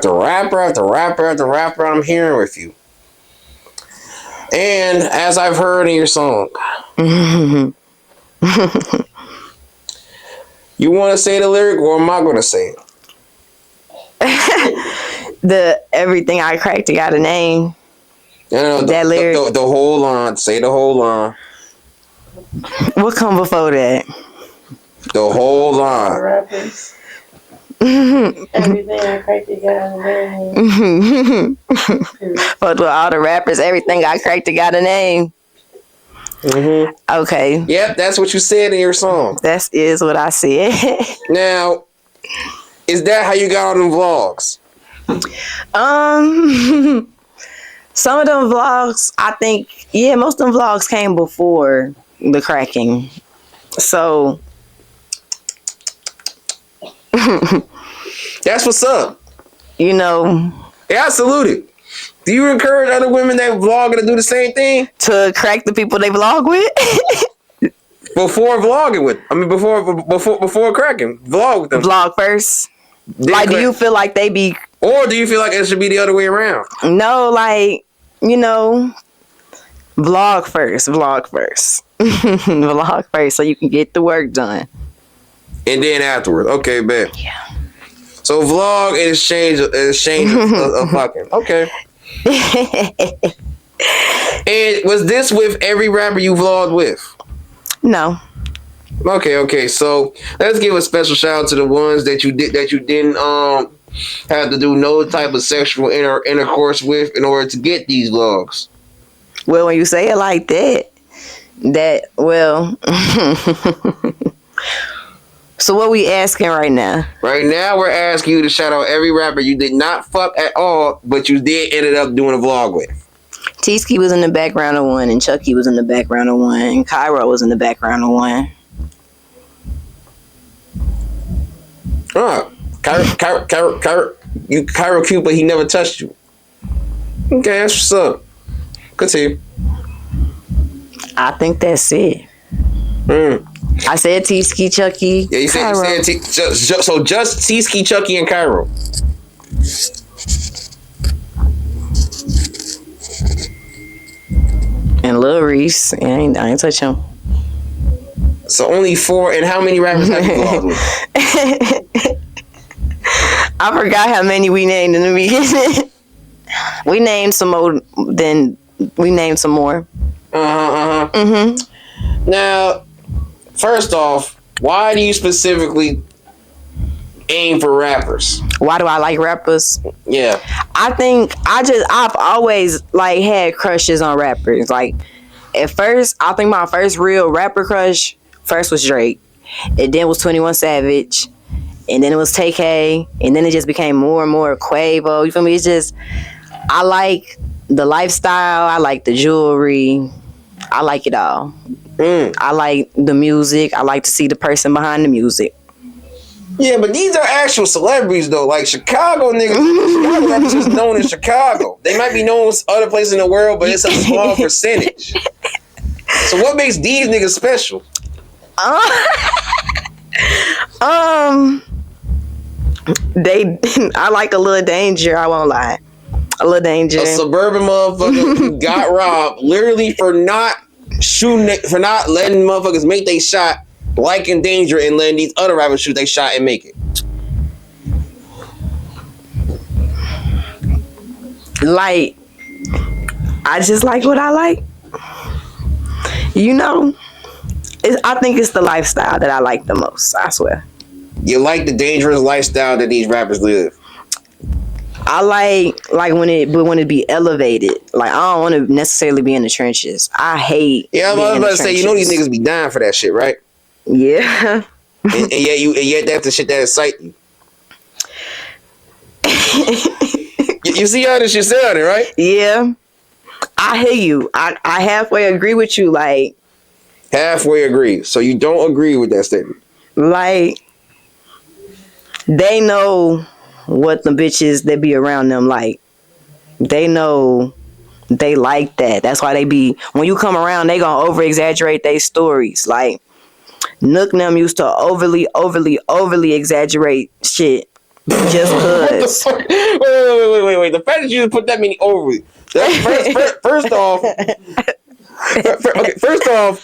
after rapper after rapper after rapper I'm hearing with you. And as I've heard in your song, you want to say the lyric or am I going to say it? The everything I cracked, got a name. No, that lyric. The whole line. Say the whole line. What come before that? The whole line. Rappers. Everything I cracked it got a name. But with all the rappers, everything I cracked it got a name. Mm-hmm. Okay. Yep, that's what you said in your song. That is what I said. Now, is that how you got on them vlogs? Some of them vlogs, I think, yeah, most of them vlogs came before the cracking. So that's what's up. You know. Yeah, I salute it. Do you encourage other women that vlog to do the same thing? To crack the people they vlog with? Before vlogging with. I mean, before cracking. Vlog with them. Vlog first. Then like, do you feel like they be... Or do you feel like it should be the other way around? No, like, you know, vlog first. Vlog first so you can get the work done. And then afterwards. Okay, bet. Yeah. So vlog in exchange of fucking. Okay. And was this with every rapper you vlogged with? No. Okay. So let's give a special shout out to the ones that you didn't have to do no type of sexual intercourse with in order to get these vlogs. Well, when you say it like that well. So what we asking right now? Right now, we're asking you to shout out every rapper you did not fuck at all, but you did ended up doing a vlog with. T-Ski was in the background of one, and Chucky was in the background of one, and Cairo was in the background of one. Cairo cute, but he never touched you. Okay, that's what's up. Continue. I think that's it. I said T-Ski, Chucky. Yeah, you said so just T-Ski, Chucky, and Cairo. And Lil Reese. I ain't touch him. So only 4, and how many rappers have you vlogged with? I forgot how many we named in the beginning. We named some more, then we named some more. Now, first off, why do you specifically aim for rappers? Why do I like rappers? Yeah. I think I've always like had crushes on rappers. Like at first, I think my first real rapper crush first was Drake. And then was 21 Savage. And then it was TK. And then it just became more and more Quavo. You feel me? It's just, I like the lifestyle. I like the jewelry. I like it all. I like the music. I like to see the person behind the music. Yeah, but these are actual celebrities though. Like Chicago niggas, Chicago rappers just known in Chicago. They might be known other places in the world, but it's a small percentage. So what makes these niggas special? I like a little danger. I won't lie. A little danger. A suburban motherfucker who got robbed literally for not letting motherfuckers make they shot, like in danger, and letting these other rappers shoot they shot and make it. Like, I just like what I like. You know, I think it's the lifestyle that I like the most. I swear. You like the dangerous lifestyle that these rappers live. I like when it be elevated. Like, I don't want to necessarily be in the trenches. I hate. Yeah, I was about to say, you know these niggas be dying for that shit, right? Yeah. and yet that's the shit that excite you. You see how this shit sounding, right? Yeah. I hear you. I halfway agree with you. Like, halfway agree. So you don't agree with that statement? Like, they know what the bitches that be around them like. They know they like that. That's why they be, when you come around, they gonna over exaggerate their stories. Like, Nook and them used to overly exaggerate shit. Just cause. Wait. The fact that you put that many over. First off,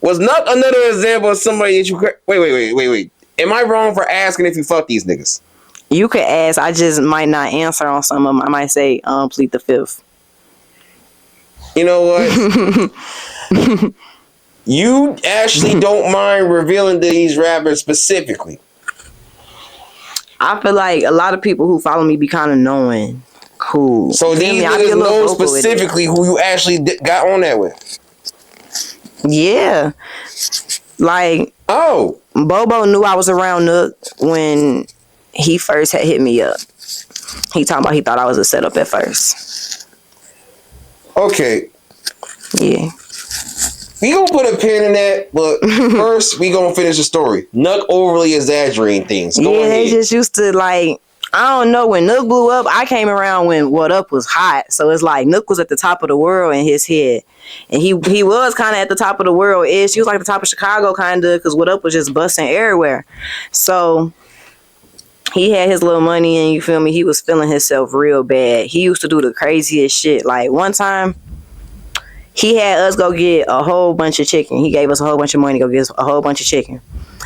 was not another example of somebody that you. Wait. Am I wrong for asking if you fuck these niggas? You could ask. I just might not answer on some of them. I might say, plead the fifth. You know what? You actually don't mind revealing to these rappers specifically. I feel like a lot of people who follow me be kind of knowing who. So these niggas know specifically who you actually got on that with. Yeah. Like, Bobo knew I was around Nook when he first had hit me up. He talking about he thought I was a setup at first. Okay. Yeah. We gonna put a pin in that, but first we gonna finish the story. Nook overly exaggerating things. Go ahead. They just used to like, I don't know, when Nook blew up, I came around when Waddup was hot. So it's like Nook was at the top of the world in his head. And he was kind of at the top of the world-ish. He was like the top of Chicago kind of, because Waddup was just busting everywhere. So he had his little money and you feel me, he was feeling himself real bad. He used to do the craziest shit. Like one time, he had us go get a whole bunch of chicken. He gave us a whole bunch of money to go get us a whole bunch of chicken.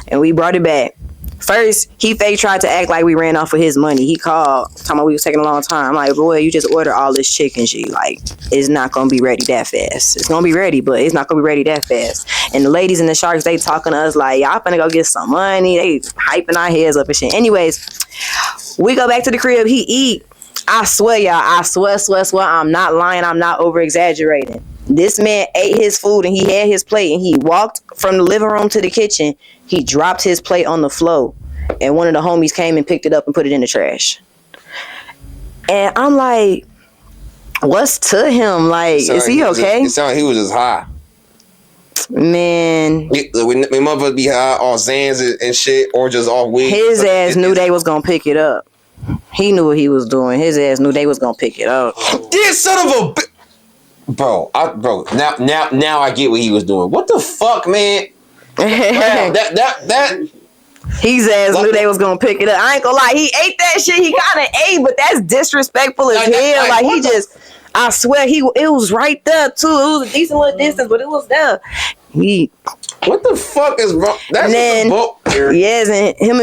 And we brought it back. First, he fake tried to act like we ran off with his money. He called, talking about we was taking a long time. I'm like, boy, you just ordered all this chicken, G. Like, it's not going to be ready that fast. It's going to be ready, but it's not going to be ready that fast. And the ladies and the sharks, they talking to us like, y'all finna go get some money. They hyping our heads up and shit. Anyways, we go back to the crib. He eat. I swear, y'all. I swear. I'm not lying. I'm not over-exaggerating. This man ate his food and he had his plate and he walked from the living room to the kitchen. He dropped his plate on the floor and one of the homies came and picked it up and put it in the trash. And I'm like, what's to him? Like, is he okay? It sounded like he was just high. Man. When motherfuckers be high off Zans and shit or just off weed. His ass knew they was going to pick it up. He knew what he was doing. His ass knew they was going to pick it up. This son of a bitch. Bro, now I get what he was doing. What the fuck, man? that his ass knew they was gonna pick it up. I ain't gonna lie, he ate that shit. He kind of ate, but that's disrespectful as hell. Like he just, I swear, it was right there too. It was a decent little distance, but it was there. What the fuck is wrong? That's then, yes, and him,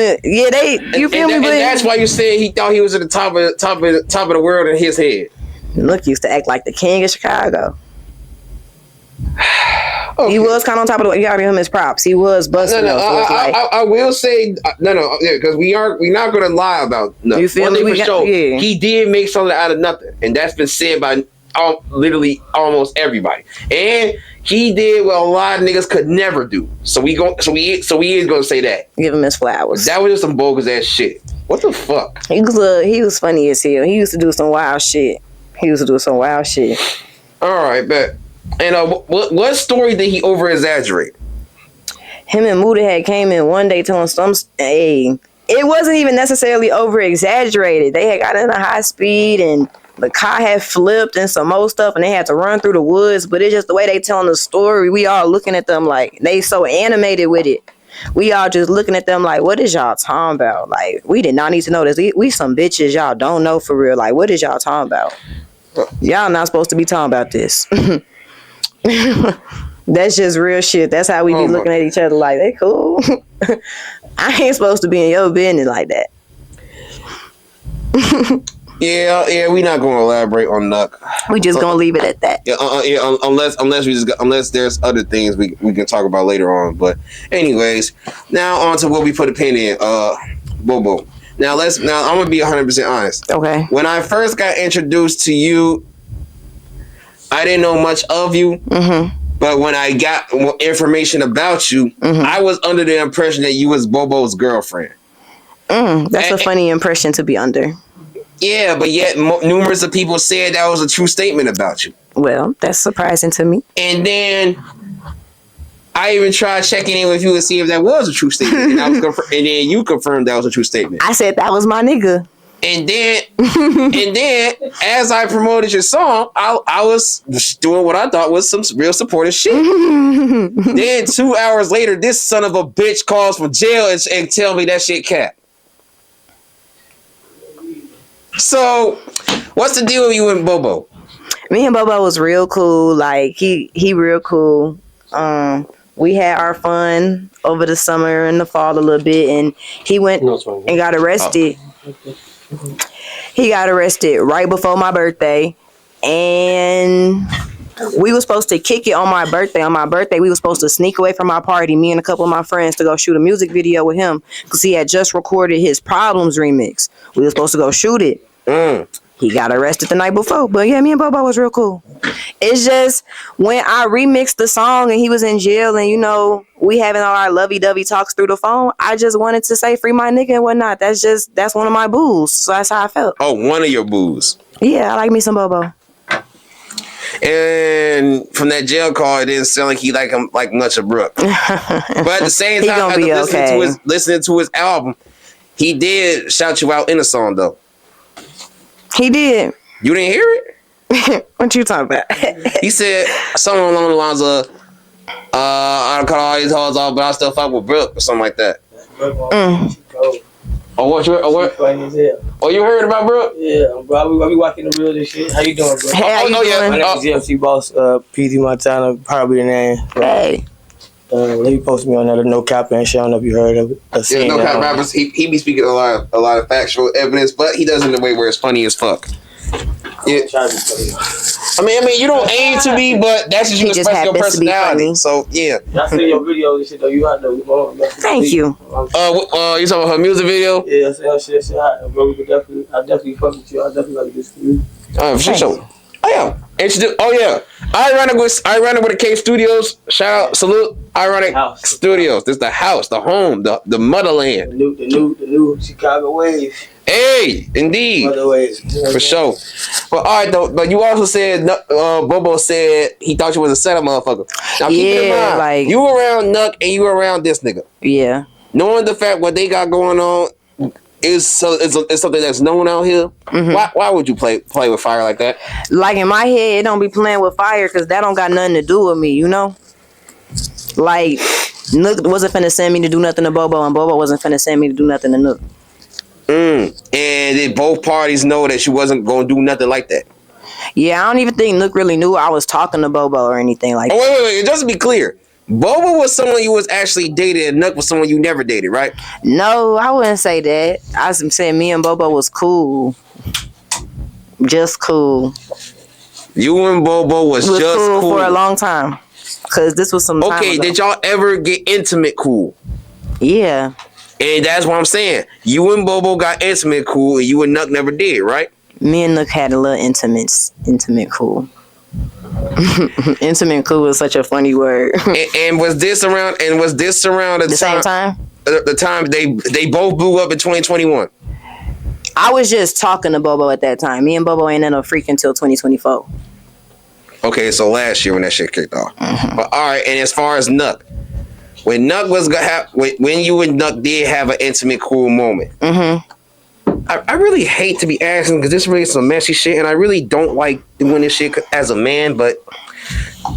you feel me? And that's why you said he thought he was at the top of the world in his head. Nook used to act like the king of Chicago. Okay. He was kind of on top of the world. You gotta give him his props. He was busting. I will say because we're not gonna lie about nothing. You feel me? He did make something out of nothing, and that's been said by literally almost everybody. And he did what a lot of niggas could never do. So we is gonna say that. Give him his flowers. That was just some bogus ass shit. What the fuck? He was funny as hell. He used to do some wild shit. All right, bet. And what story did he over exaggerate? Him and Muda had came in one day telling it wasn't even necessarily over exaggerated. They had got in a high speed and the car had flipped and some more stuff and they had to run through the woods. But it's just the way they telling the story. We all looking at them like they so animated with it. We all just looking at them like, what is y'all talking about? Like, we did not need to know this. We some bitches y'all don't know for real. Like, what is y'all talking about? Y'all not supposed to be talking about this. That's just real shit. That's how we be looking at each other like, they cool. I ain't supposed to be in your business like that. Yeah, we not gonna elaborate on Nook. We just gonna leave it at that. Unless there's other things we can talk about later on. But anyways, now on to what we put a pin in. Bobo. Now I'm gonna be 100% honest. Okay. When I first got introduced to you, I didn't know much of you. Mm-hmm. But when I got information about you, I was under the impression that you was Bobo's girlfriend. That's a funny impression to be under. Yeah, but yet numerous of people said that was a true statement about you. Well, that's surprising to me. And then I even tried checking in with you to see if that was a true statement. And then you confirmed that was a true statement. I said that was my nigga. And then as I promoted your song, I was just doing what I thought was some real supportive shit. Then 2 hours later, this son of a bitch calls from jail and tell me that shit cap. So, what's the deal with you and Bobo? Me and Bobo was real cool. Like he real cool. We had our fun over the summer and the fall a little bit, and he went and got arrested. He got arrested right before my birthday, and we were supposed to kick it on my birthday. On my birthday, we were supposed to sneak away from our party, me and a couple of my friends, to go shoot a music video with him because he had just recorded his Problems remix. We were supposed to go shoot it. He got arrested the night before. But yeah, me and Bobo was real cool. It's just when I remixed the song and he was in jail and, you know, we having all our lovey-dovey talks through the phone, I just wanted to say free my nigga and whatnot. That's one of my boos. So that's how I felt. Oh, one of your boos. Yeah, I like me some Bobo. And from that jail call, it didn't sound like he like him like much of Brook. But at the same time, after listening to his album, he did shout you out in a song though. He did. You didn't hear it? What you talking about? He said something along the lines of, I don't cut all these hoes off, but I still fuck with Brook or something like that. Oh, what? Oh, you heard about Brook? Yeah, bro. I be watching the real this shit. How you doing, bro? Hey, how you doing? My name is GFC Boss, PZ Montana, probably the name. Hey. He posted me on that No Cap and shit. I don't know if you heard of it. Yeah, No Cap rappers. He be speaking a lot of factual evidence, but he does it in a way where it's funny as fuck. Yeah. I mean, you don't aim to be, but that's just you express your personality. So yeah. I see your video and shit though. You out there? Thank you. You talking about her music video? Yeah, I see her shit hot, bro. I definitely fuck with you. I definitely like this for you. For sure. Oh yeah. Ironic with the K Studios. Shout out, salute. Ironic Studios. This is the house, the home, the motherland. The new Chicago wave. Hey, indeed. For sure. But all right though. But you also said Bobo said he thought you was a setup motherfucker. Now keep in mind, like you around Nook and you around this nigga. Yeah. Knowing the fact what they got going on is something that's known out here. Mm-hmm. Why would you play with fire like that? Like in my head, it don't be playing with fire because that don't got nothing to do with me, you know? Like Nook wasn't finna send me to do nothing to Bobo, and Bobo wasn't finna send me to do nothing to Nook. And did both parties know that you wasn't gonna do nothing like that? Yeah, I don't even think Nook really knew I was talking to Bobo or anything like that. Wait. Just to be clear, Bobo was someone you was actually dated, and Nook was someone you never dated, right? No, I wouldn't say that. I was saying me and Bobo was cool. Just cool. You and Bobo was just cool for a long time. Cause this was some time ago. Did y'all ever get intimate cool? Yeah. And that's what I'm saying. You and Bobo got intimate cool, and you and Nook never did, right? Me and Nook had a little intimate cool. Intimate cool is such a funny word. and was this around the same time? The time they both blew up in 2021. I was just talking to Bobo at that time. Me and Bobo ain't end up freaking until 2024. Okay, so last year when that shit kicked off. Mm-hmm. But all right, and as far as Nook, when Nook was when you and Nook did have an intimate cool moment. Mm-hmm. I really hate to be asking because this really is some messy shit, and I really don't like doing this shit as a man, but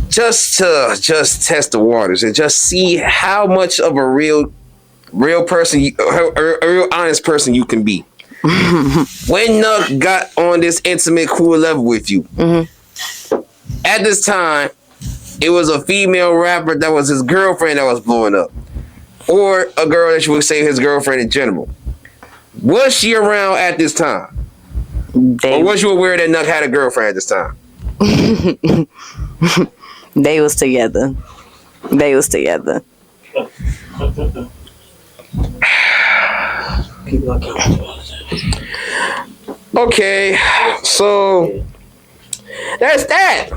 just to test the waters and just see how much of a real person, a real honest person you can be. When Nook got on this intimate cool level with you, at this time, it was a female rapper that was his girlfriend that was blowing up, or a girl that you would say his girlfriend in general. Was she around at this time? Or was you aware that Nook had a girlfriend at this time? They was together. Okay, so that's that.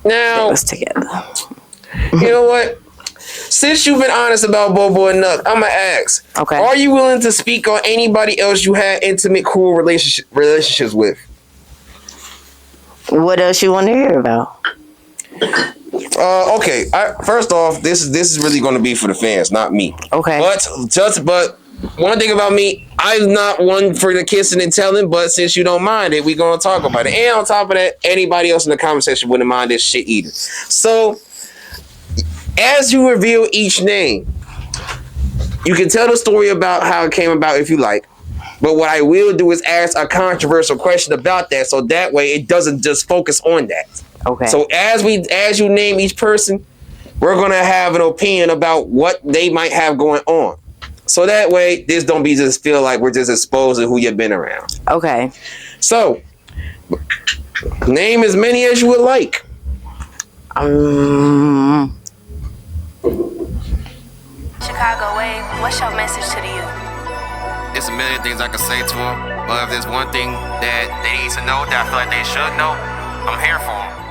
Now, they was together. You know what? Since you've been honest about Bobo and Nook, I'm gonna ask. Okay. Are you willing to speak on anybody else you had intimate, cool relationships with? What else you want to hear about? Okay. First off, this is really going to be for the fans, not me. Okay. But one thing about me, I'm not one for the kissing and telling. But since you don't mind it, we gonna talk about it. And on top of that, anybody else in the comment section wouldn't mind this shit either. So, as you reveal each name, you can tell the story about how it came about if you like. But what I will do is ask a controversial question about that, so that way it doesn't just focus on that. Okay. So as you name each person, we're gonna have an opinion about what they might have going on. So that way, this don't be just feel like we're just exposing who you've been around. Okay. So, name as many as you would like. Chicago Wave, what's your message to the youth? There's a million things I could say to them, but if there's one thing that they need to know that I feel like they should know, I'm here for them.